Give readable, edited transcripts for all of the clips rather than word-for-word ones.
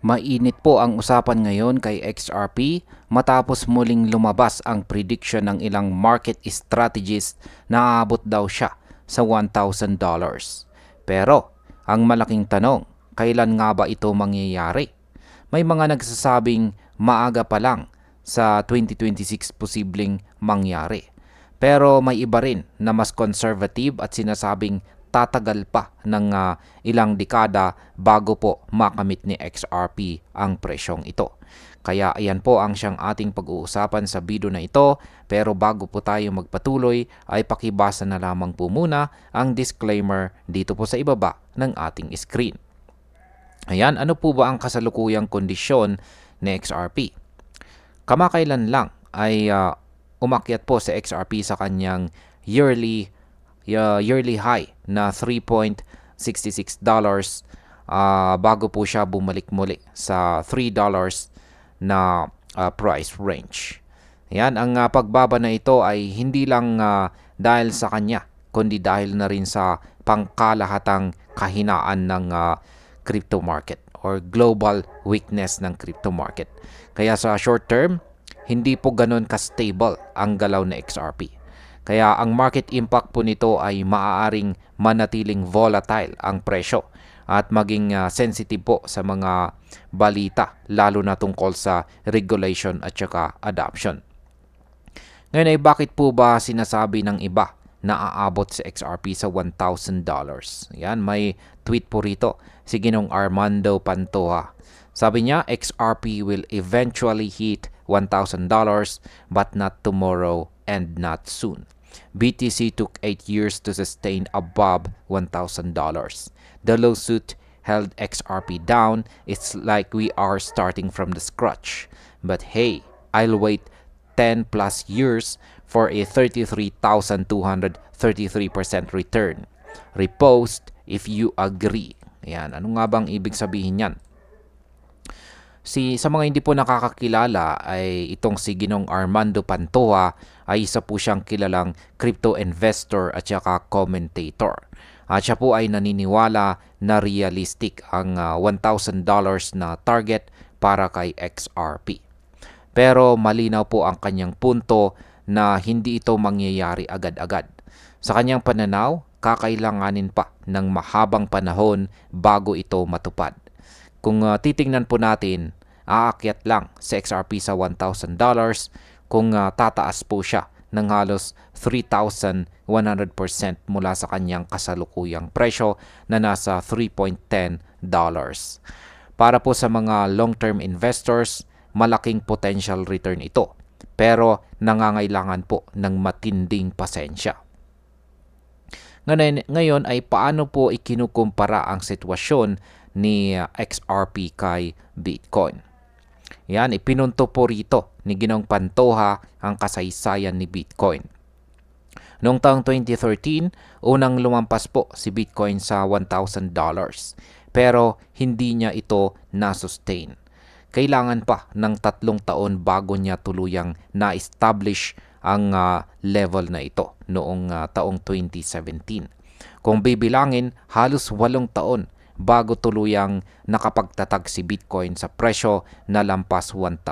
Mainit po ang usapan ngayon kay XRP matapos muling lumabas ang prediction ng ilang market strategists na aabot daw siya sa $1,000. Pero ang malaking tanong, kailan nga ba ito mangyayari? May mga nagsasabing maaga pa lang sa 2026 posibleng mangyari. Pero may iba rin na mas conservative at sinasabing tatagal pa ng ilang dekada bago po makamit ni XRP ang presyong ito. Kaya ayan po ang siyang ating pag-uusapan sa video na ito. Pero bago po tayo magpatuloy ay pakibasa na lamang po muna ang disclaimer dito po sa ibaba ng ating screen. Ayan, ano po ba ang kasalukuyang kondisyon ni XRP? Kamakailan lang ay umakyat po sa XRP sa kanyang yearly high na $3.66 bago po siya bumalik muli sa $3 na price range. Yan, ang pagbaba na ito ay hindi lang dahil sa kanya, kundi dahil na rin sa pangkalahatang kahinaan ng crypto market or global weakness ng crypto market. Kaya sa short term, hindi po ganun ka-stable ang galaw na XRP. Kaya ang market impact po nito ay maaaring manatiling volatile ang presyo at maging sensitive po sa mga balita lalo na tungkol sa regulation at saka adoption. Ngayon ay bakit po ba sinasabi ng iba na aabot sa XRP sa $1,000? Yan, may tweet po rito si Ginong Armando Pantoja. Sabi niya, XRP will eventually hit $1,000 but not tomorrow and not soon. BTC took 8 years to sustain above $1,000. The lawsuit held XRP down. It's like we are starting from the scratch. But hey, I'll wait 10 plus years for a 33,233% return. Repost if you agree. Ayan, ano nga bang ibig sabihin yan? Sa mga hindi po nakakakilala ay itong si Ginong Armando Pantoja ay isa po siyang kilalang crypto investor at saka commentator. At siya po ay naniniwala na realistic ang $1,000 na target para kay XRP. Pero malinaw po ang kanyang punto na hindi ito mangyayari agad-agad. Sa kanyang pananaw, kakailanganin pa ng mahabang panahon bago ito matupad. Kung titingnan po natin, aakyat lang sa XRP sa $1,000 kung tataas po siya ng halos 3,100% mula sa kanyang kasalukuyang presyo na nasa $3.10. Para po sa mga long-term investors, malaking potential return ito. Pero nangangailangan po ng matinding pasensya. Ngayon ay paano po ikinukumpara ang sitwasyon ni XRP kay Bitcoin? Yan, ipinunto po rito ni Ginong Pantoja ang kasaysayan ni Bitcoin. Noong taong 2013, unang lumampas po si Bitcoin sa $1,000 pero hindi niya ito na-sustain. Kailangan pa ng 3 taon bago niya tuluyang na-establish ang level na ito noong taong 2017. Kung bibilangin, halos 8 taon bago tuluyang nakapagtatag si Bitcoin sa presyo na lampas $1,000.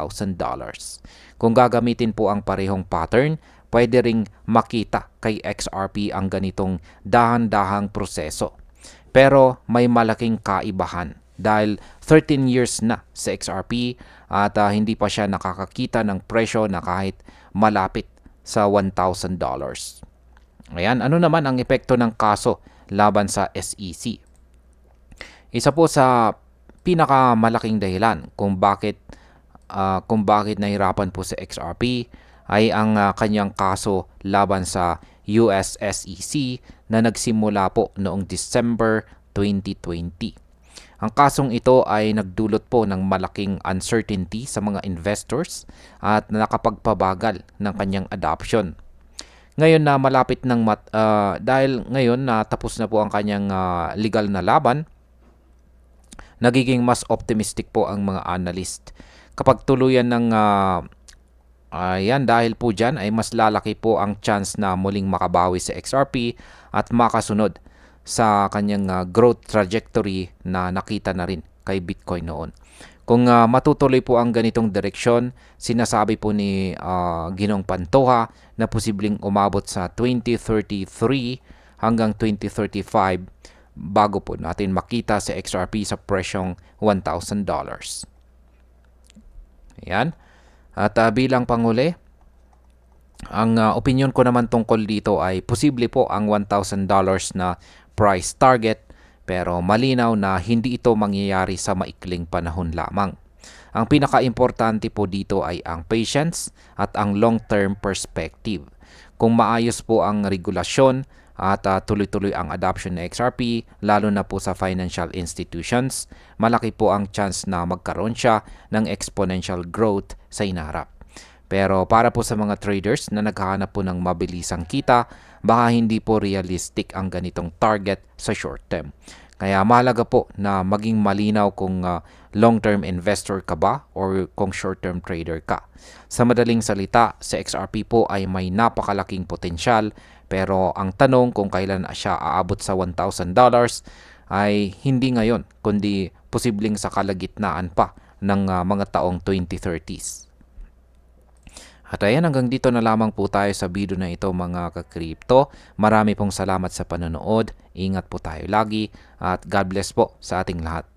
Kung gagamitin po ang parehong pattern, pwede ring makita kay XRP ang ganitong dahan-dahang proseso. Pero may malaking kaibahan dahil 13 years na sa XRP at hindi pa siya nakakakita ng presyo na kahit malapit sa $1,000. Ayan, ano naman ang epekto ng kaso laban sa SEC? Isa po sa pinakamalaking dahilan kung bakit nahirapan po sa XRP ay ang kanyang kaso laban sa US SEC na nagsimula po noong December 2020. Ang kasong ito ay nagdulot po ng malaking uncertainty sa mga investors at nakapagpabagal ng kanyang adoption. Ngayon na malapit ng dahil ngayon na tapos na po ang kanyang legal na laban, nagiging mas optimistic po ang mga analyst. Kapag tuluyan ng dahil po dyan ay mas lalaki po ang chance na muling makabawi sa XRP at makasunod sa kanyang growth trajectory na nakita na rin kay Bitcoin noon. Kung matutuloy po ang ganitong direksyon, sinasabi po ni Ginong Pantoja na posibleng umabot sa 2033 hanggang 2035 bago po natin makita si XRP sa presyong $1,000. Ayan. At bilang panghuli, ang opinion ko naman tungkol dito ay posible po ang $1,000 na price target, pero malinaw na hindi ito mangyayari sa maikling panahon lamang. Ang pinaka-importante po dito ay ang patience at ang long-term perspective. Kung maayos po ang regulasyon at tuloy-tuloy ang adoption ng XRP, lalo na po sa financial institutions, malaki po ang chance na magkaroon siya ng exponential growth sa inarap. Pero para po sa mga traders na naghahanap po ng mabilisang kita, baka hindi po realistic ang ganitong target sa short term. Kaya mahalaga po na maging malinaw kung long-term investor ka ba or kung short-term trader ka. Sa madaling salita, si XRP po ay may napakalaking potensyal, pero ang tanong kung kailan siya aabot sa $1,000 ay hindi ngayon, kundi posibleng sa kalagitnaan pa ng mga taong 2030s. At ayan, hanggang dito na lamang po tayo sa video na ito mga ka-crypto. Marami pong salamat sa panonood. Ingat po tayo lagi at God bless po sa ating lahat.